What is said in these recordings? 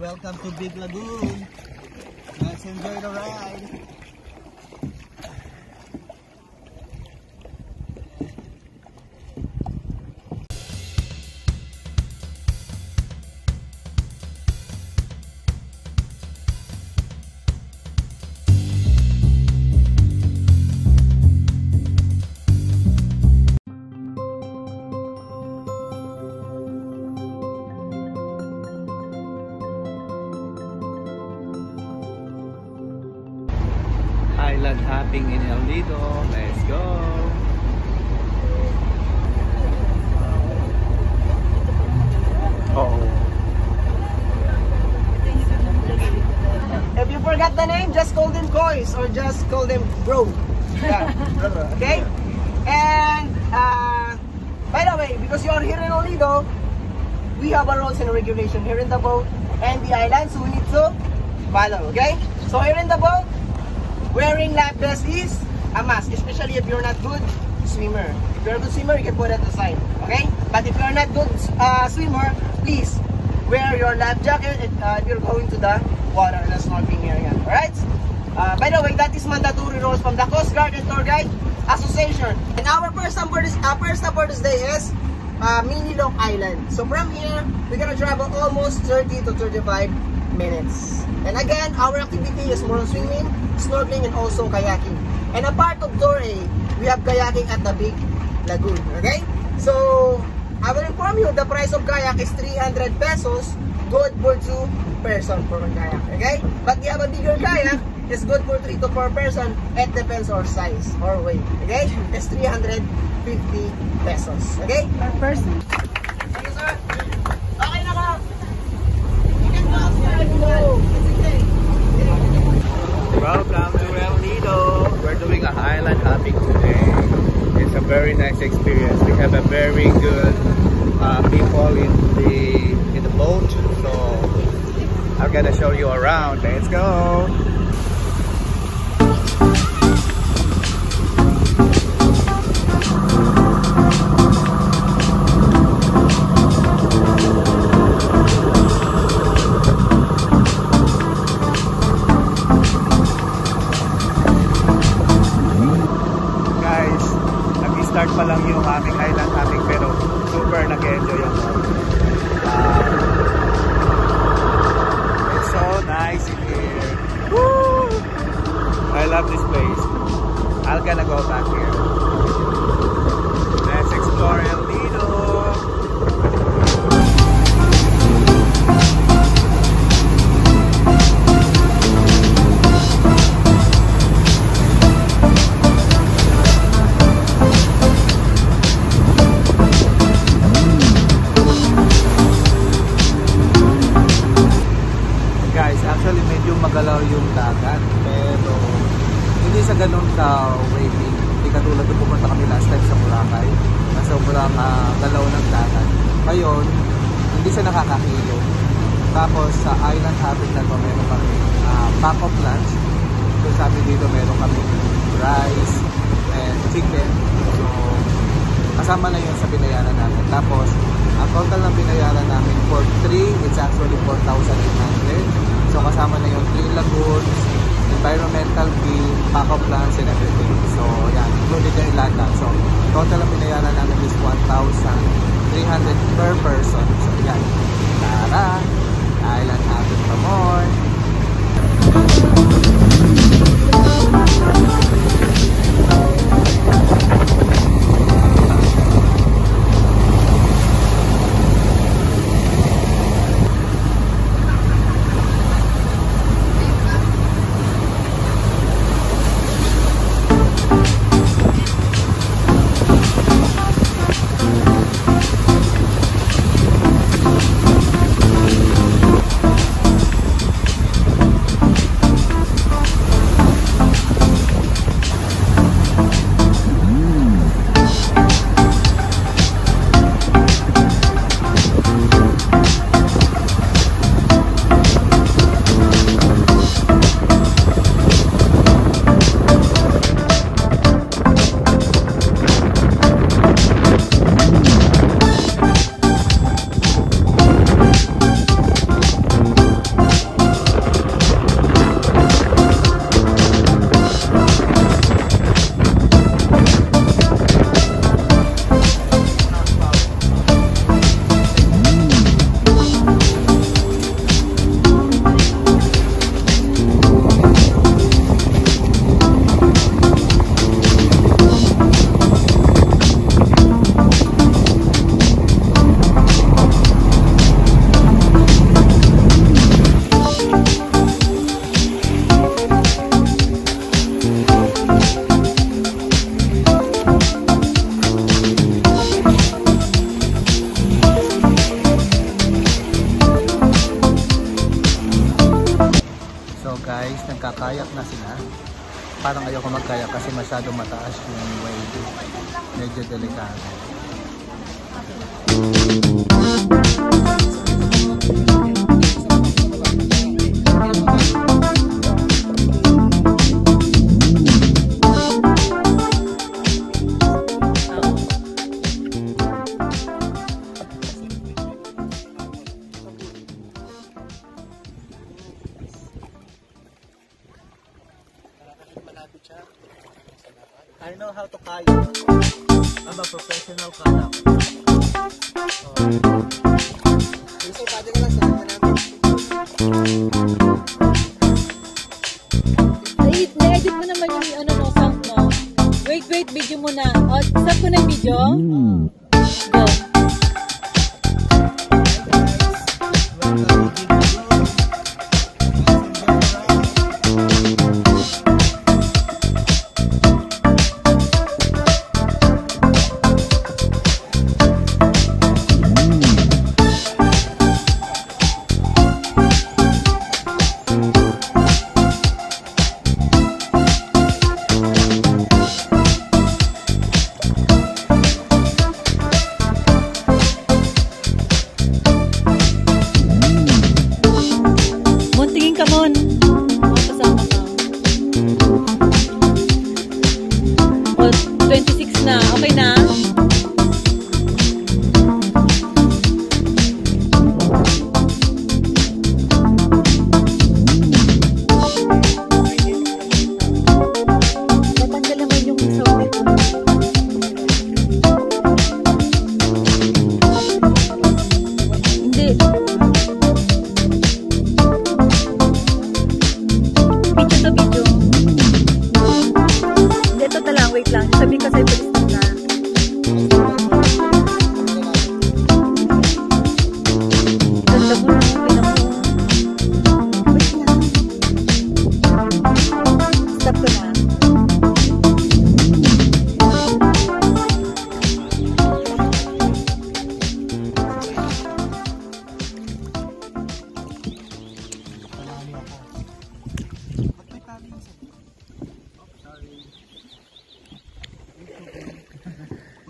welcome to Big Lagoon. Let's enjoy the ride. Island hopping in El Nido. Let's go! Uh-oh. If you forgot the name, just call them Kois or just call them Bro. Yeah. Okay? And by the way, because you are here in El Nido, we have a rules and regulation here in the boat and the island, so we need to follow. Okay? So here in the boat, wearing life vest is a must, especially if you're not good swimmer. If you're a good swimmer, you can put it aside, okay? But if you're not good swimmer, please wear your life jacket if you're going to the water in the snorkeling area, alright? By the way, that is mandatory rules from the Coast Guard and Tour Guide Association. And our first stop for this day is Minilok Island. So from here, we're gonna travel almost 30 to 35 minutes. And again, our activity is more on swimming, snorkeling, and also kayaking. And a part of Tour A, we have kayaking at the Big Lagoon. Okay? So, I will inform you the price of kayak is 300 pesos, good for 2 person for one kayak. Okay? But we have a bigger kayak, it's good for 3 to 4 person. It depends on size or weight. Okay? It's 350 pesos. Okay? Per person. Thank you, sir. Okay na ka. You can go outside. Welcome to El Nido. We're doing a highland hopping today. It's a very nice experience. We have a very good people in the boat. So I'm gonna show you around. Let's go. Start pa lang yung aming island hopping pero super nag-enjoy ako. It's so nice in here. Woo! I love this place. I'm gonna go back here. Let's explore El Nido. Actually medyo magalaw yung dagat pero hindi sa ganun ka-waving, hindi katulad nung pumunta kami last time sa Boracay na sobrang galaw ng dagat. Ngayon hindi siya nakakahilo. Tapos sa island hopping na to meron kami pack-up lunch. So sabi dito meron kami rice and chicken, so kasama na yun sa binayaran namin. Tapos ang total ng binayaran namin for 3, it's actually 4,800. So kasama na yung 3 lagoons, environmental fee, pack-up plans, and everything. So yan, included yung ilata. So total ang binayaran namin is 1,300 per person. So yan, tara, island hopping pa more. guys, nagkakayak na sila. Parang ayoko magkayak kasi masyadong mataas yung wave. Medyo delikado. I know how to kayak. I'm a professional kayak. So, pwede ka lang sa namin. Na-edit mo naman yung ano no, sound mo. Wait, video mo na. O, stop ko na yung video. Go. Come on. Kasama ka. O, 26 na. Okay na? Natanggal naman yung sound ito. Hindi. Dito na lang, wait lang. Sabihin ko sa'yo, police na. Ganda mo na, pinamo. Wait lang. Stop ko na.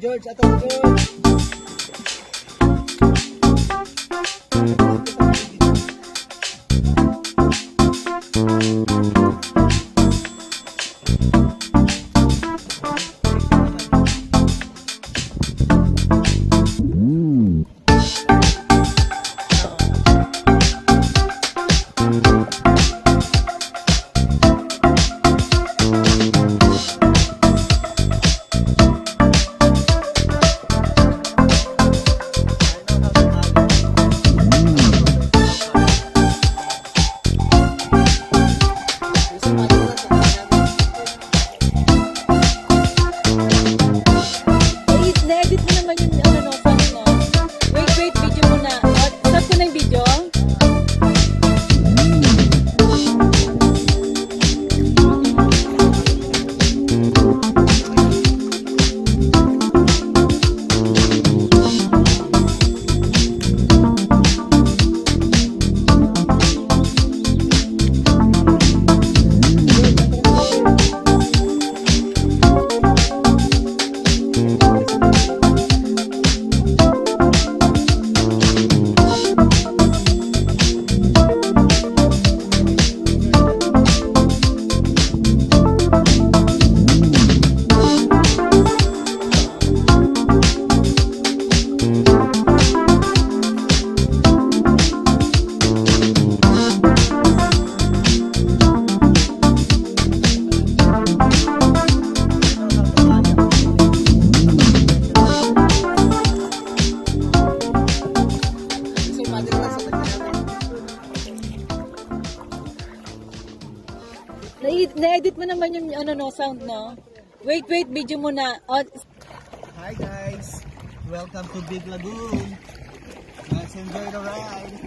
George, ato George. Na-edit mo naman yung ano no, sound no. Wait, video mo na. Oh. Hi guys, welcome to Big Lagoon. Let's enjoy the ride.